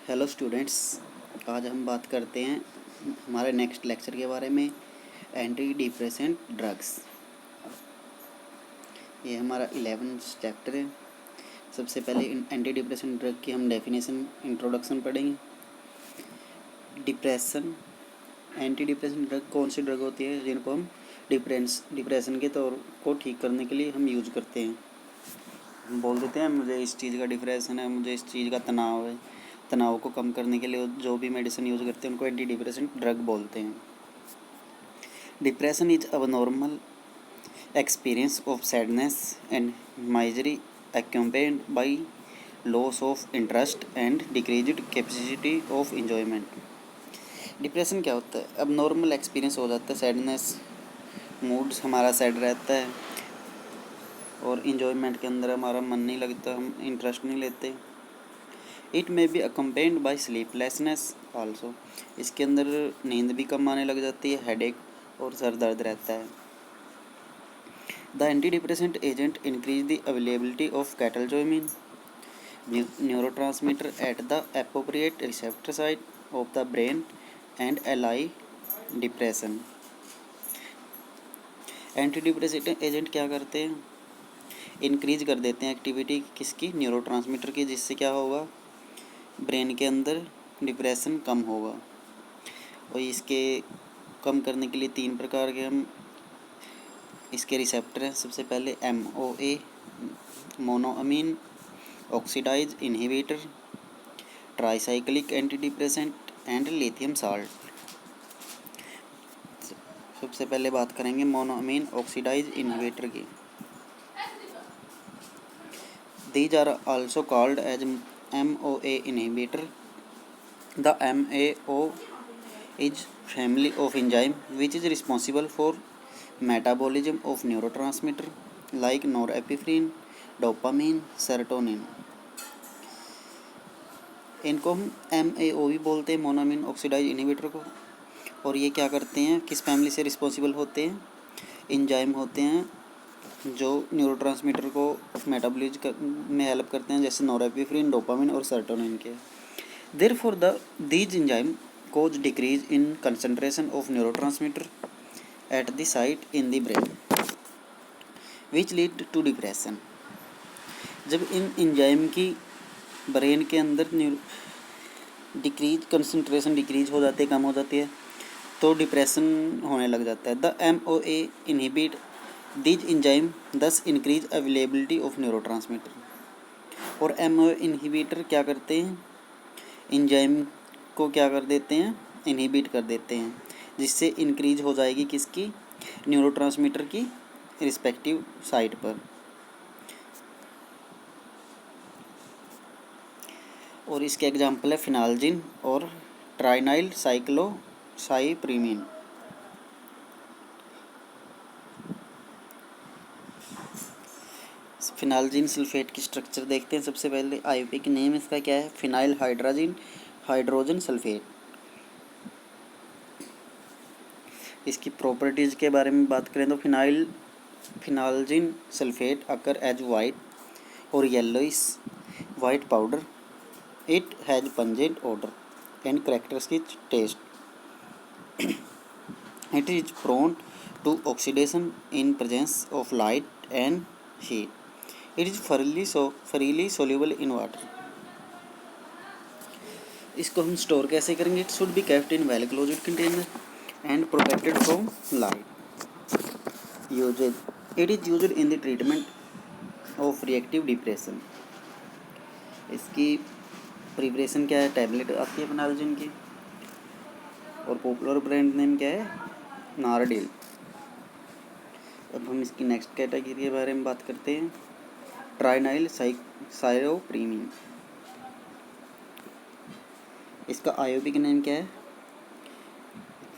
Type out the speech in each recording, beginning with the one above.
Hello students, आज हम बात करते हैं हमारे नेक्स्ट लेक्चर के बारे में, एंटी डिप्रेसेंट ड्रग्स। ये हमारा 11th चैप्टर है। सबसे पहले एंटी डिप्रेसेंट ड्रग की हम डेफिनेशन इंट्रोडक्शन पढ़ेंगे। डिप्रेशन, एंटी डिप्रेसेंट ड्रग कौन सी ड्रग होती है जिनको हम डिप्रेशन के तौर को ठीक करने के लिए हम यूज करते हैं। हम बोल देते हैं मुझे इस चीज़ का डिप्रेशन है, मुझे इस चीज़ का तनाव है। तनाव को कम करने के लिए जो भी मेडिसिन यूज़ करते हैं उनको एंटी डिप्रेसेंट ड्रग बोलते हैं। Depression is abnormal experience of sadness and misery accompanied by loss of interest and decreased capacity of enjoyment। Depression क्या होता है? अब नॉर्मल एक्सपीरियंस हो जाता है, सैडनेस, मूड हमारा सैड रहता है और इन्जॉयमेंट के अंदर हमारा मन नहीं लगता, हम इंटरेस्ट नहीं लेते। It may be accompanied by sleeplessness also, इसके अंदर नींद भी कम आने लग जाती है, हेडेक और सर दर्द रहता है। The anti depressant agent increase the availability of catecholamine neurotransmitter at the appropriate receptor site of the brain and allay depression. Anti depressant agent क्या करते हैं? इंक्रीज कर देते हैं एक्टिविटी किसकी? न्यूरोट्रांसमीटर की, जिससे क्या होगा? ब्रेन के अंदर डिप्रेशन कम होगा। और इसके कम करने के लिए 3 प्रकार के हम इसके रिसेप्टर हैं। सबसे पहले MOA monoamine oxidase inhibitor, tricyclic anti depressant and lithium salt. सबसे पहले बात करेंगे मोनोअमीन ऑक्सीडाइज इनहिबिटर की। These are also called as MOA inhibitor। The MAO is family of enzyme which is responsible for metabolism of neurotransmitter like norepinephrine, dopamine, serotonin। इनको हम MAO भी बोलते हैं, मोनोअमीन ऑक्सीडाइज इनहिबिटर को। और ये क्या करते हैं, किस फैमिली से रिस्पॉन्सिबल होते हैं? एंजाइम होते हैं जो न्यूरोट्रांसमीटर को मेटाबॉलिज्म में हेल्प करते हैं, जैसे नोरेपिफ्रिन, डोपामिन और सेरोटोनिन के। Therefore, these enzymes cause decrease in concentration of neurotransmitter at the site in the brain, which lead to depression। जब इन एंजाइम की ब्रेन के अंदर कंसंट्रेशन डिक्रीज हो जाती है, कम हो जाती है, तो डिप्रेशन होने लग जाता है। The MOA inhibit these enzyme दस इंक्रीज अवेलेबिलिटी ऑफ न्यूरोट्रांसमीटर। और MOA इनहिबिटर क्या करते हैं? एंजाइम को क्या कर देते हैं? इनहिबिट कर देते हैं, जिससे इंक्रीज हो जाएगी किसकी? न्यूरोट्रांसमीटर की रिस्पेक्टिव साइट पर। और इसके एग्जांपल है फिनाल्जिन और ट्राइनाइल साइक्लोसाइप्रीमिन। फिनाल्जिन सल्फेट की स्ट्रक्चर देखते हैं। सबसे पहले आईयूपीएक नेम इसका क्या है? Phenyl hydrogen sulphate. इसकी प्रॉपर्टीज़ के बारे में बात करें तो फिनाल्जिन सल्फेट अकर एज वाइट और yellowish white powder. It has pungent odor and characteristic taste। It is prone to oxidation in presence of light and heat। It is freely soluble in water। इसको हम store कैसे करेंगे? It should be kept in well closed container and protected from light। Usage, it is used in the treatment of reactive depression। इसकी preparation क्या है? Tablet आती है फिनाल्जिन की, और पॉपुलर ब्रांड नेम क्या है? नारडिल। अब हम इसकी नेक्स्ट कैटेगरी के बारे में बात करते हैं, ट्राइनाइल साइक्लोसाइप्रीमिन। इसका आईयूपीएक नेम क्या है?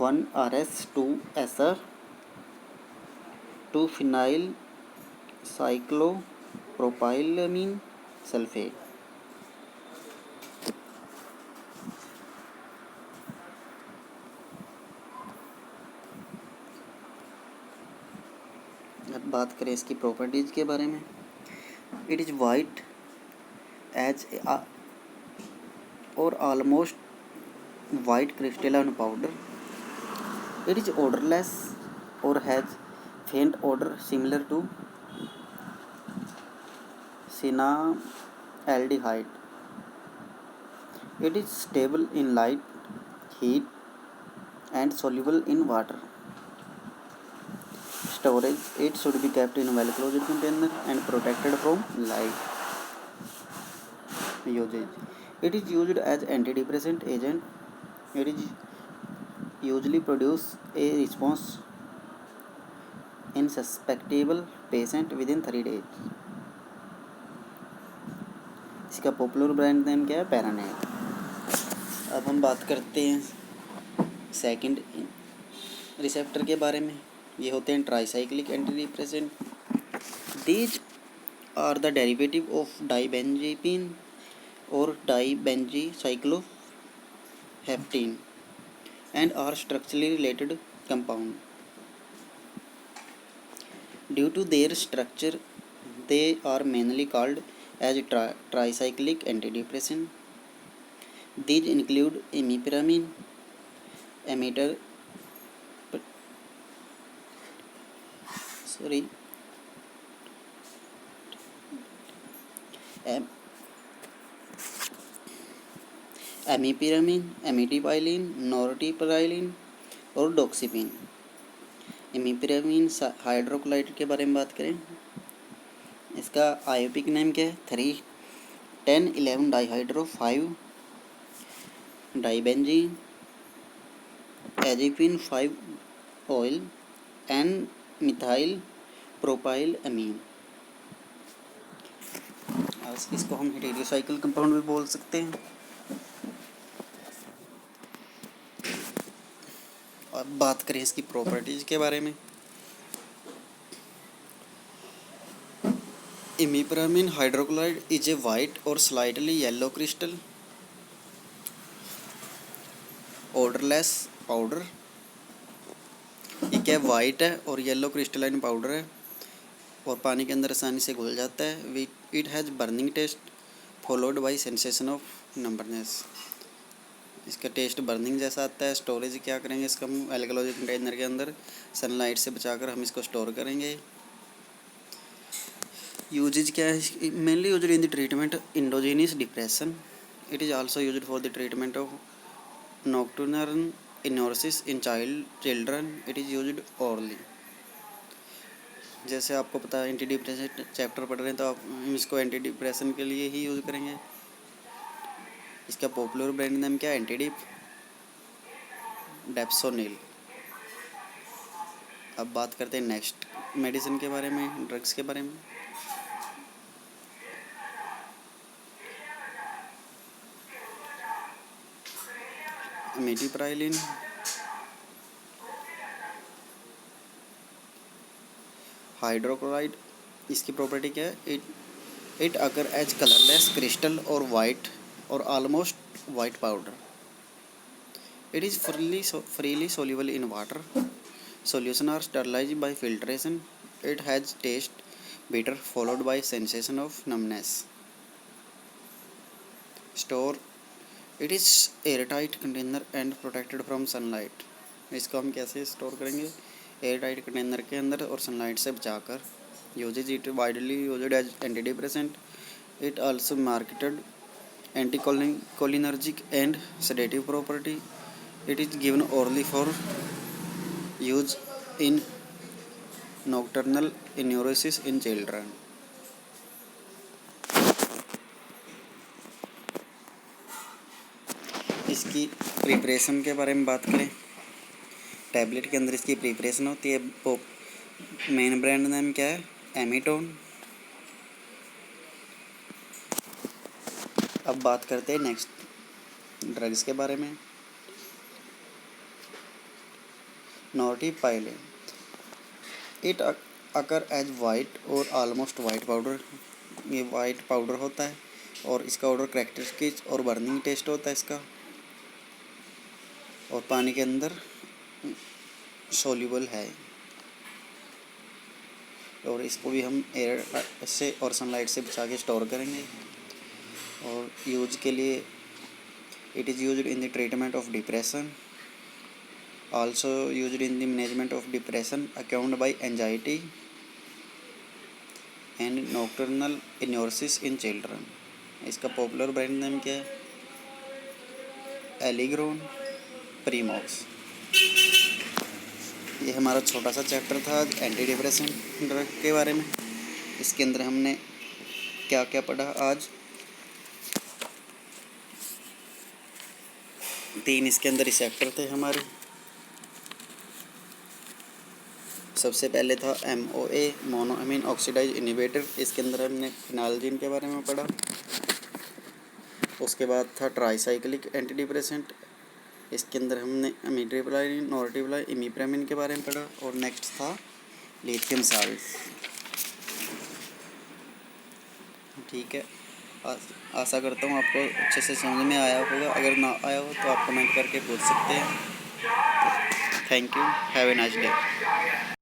1RS2SR 2-फिनाइल साइक्लोप्रोपाइलमीन sulphate. अब बात करें इसकी प्रॉपर्टीज़ के बारे में। It is white as or almost white crystalline powder. It is odorless or has faint odor similar to cinnamaldehyde. It is stable in light, heat, and soluble in water. Storage: it should be kept in a well closed container and protected from light. Usage: it is used as antidepressant agent. It is usually produce a response in susceptible patient within 3 days. इसका popular brand name क्या है? पैरानेट। अब हम बात करते हैं second receptor के बारे में। ये होते हैं tricyclic antidepressant. These are the derivative of dibenzazepine और dibenzocycloheptene and are structurally related compound. Due to their structure, they are mainly called as tricyclic antidepressant. These include imipramine, amiter, amipramine, amitriptyline, nortriptyline और डॉक्सीपिन। इमिप्रामिन hydrochloride के बारे में बात करें, इसका आयोपिक name क्या है? 3,10,11 dihydro 5 dibenz azepine 5 yl and methyl propyl amine. इसको हम हेटेरोसाइकिल कंपाउंड भी बोल सकते हैं। अब बात करें इसकी प्रॉपर्टीज के बारे में। इमिप्रामिन हाइड्रोक्लोराइड इज ए वाइट और slightly yellow crystal odourless powder. ये क्या वाइट है और येलो क्रिस्टलाइन पाउडर है और पानी के अंदर आसानी से घुल जाता है। It has burning taste followed by sensation of numbness. इसका टेस्ट बर्निंग जैसा आता है। स्टोरेज क्या करेंगे इसका हम एल्कलॉजी कंटेनर के अंदर सनलाइट से बचाकर हम इसको स्टोर करेंगे। यूजेज क्या है? Mainly used in the treatment endogenous depression. It is also used for the treatment of nocturnal enuresis in children. It is used orally. जैसे आपको पता है एंटी डिप्रेशन चैप्टर पढ़ रहे हैं तो आप इसको एंटी डिप्रेशन के लिए ही यूज़ करेंगे। इसका पॉपुलर ब्रांड नेम क्या है? एंटीडिप डेप्सोनिल। अब बात करते हैं नेक्स्ट मेडिसिन के बारे में, ड्रग्स के बारे में। अमिट्रिप्टाइलिन, हाइड्रोक्लोराइड। इसकी प्रॉपर्टी क्या है? It occur as colourless crystal और वाइट और almost white powder. It is freely soluble in water. Solution are sterilized by filtration. It has taste bitter followed by sensation of numbness. Store: it is airtight container and protected from sunlight. इसको हम कैसे store करेंगे? Airtight container के अंदर और sunlight से बचाकर। Usages: it widely used as antidepressant. It also marketed anticholinergic and sedative property. It is given orally for use in nocturnal enuresis in children. इसकी प्रिपरेशन के बारे में बात करें, टैबलेट के अंदर इसकी प्रिपरेशन होती है। मेन ब्रांड नेम क्या है? एमिटोन। अब बात करते हैं नेक्स्ट ड्रग्स के बारे में। नॉर्ट्रिप्टाइलिन, इट अकर एज वाइट और ऑलमोस्ट वाइट पाउडर। ये वाइट पाउडर होता है और इसका ऑर्डर कैरेक्टरिस्टिक और बर्निंग टेस्ट होता है इसका, और पानी के अंदर सोल्यूबल है। और इसको भी हम एयर से और सनलाइट से बचा के स्टोर करेंगे। और यूज के लिए It is used in the treatment of depression, also used in the management of depression accompanied by anxiety and nocturnal enuresis in children. इसका पॉपुलर ब्रांड नेम क्या है? एलिग्रोन प्रीमॉक्स। ये हमारा छोटा सा चैप्टर था आज एंटी डिप्रेशन ड्रग के बारे में। इसके अंदर हमने क्या क्या पढ़ा आज? 3 इसके अंदर रिसेप्टर थे हमारे। सबसे पहले था MOA मोनोअमीन ऑक्सीडाइज इनिवेटर। इसके अंदर हमने फिनाल्जीन के बारे में पढ़ा। उसके बाद था ट्राईसाइक्लिक एंटी डिप्रेसेंट। इसके अंदर हमने अमीट्रिप्टाइलिन, नोरटिप्टाइलिन, इमिप्रामिन के बारे में पढ़ा। और नेक्स्ट था लिथियम साल्ट। ठीक है, आशा करता हूँ आपको अच्छे से समझ में आया होगा। अगर ना आया हो तो आप कमेंट करके पूछ सकते हैं। Thank you, have a nice day.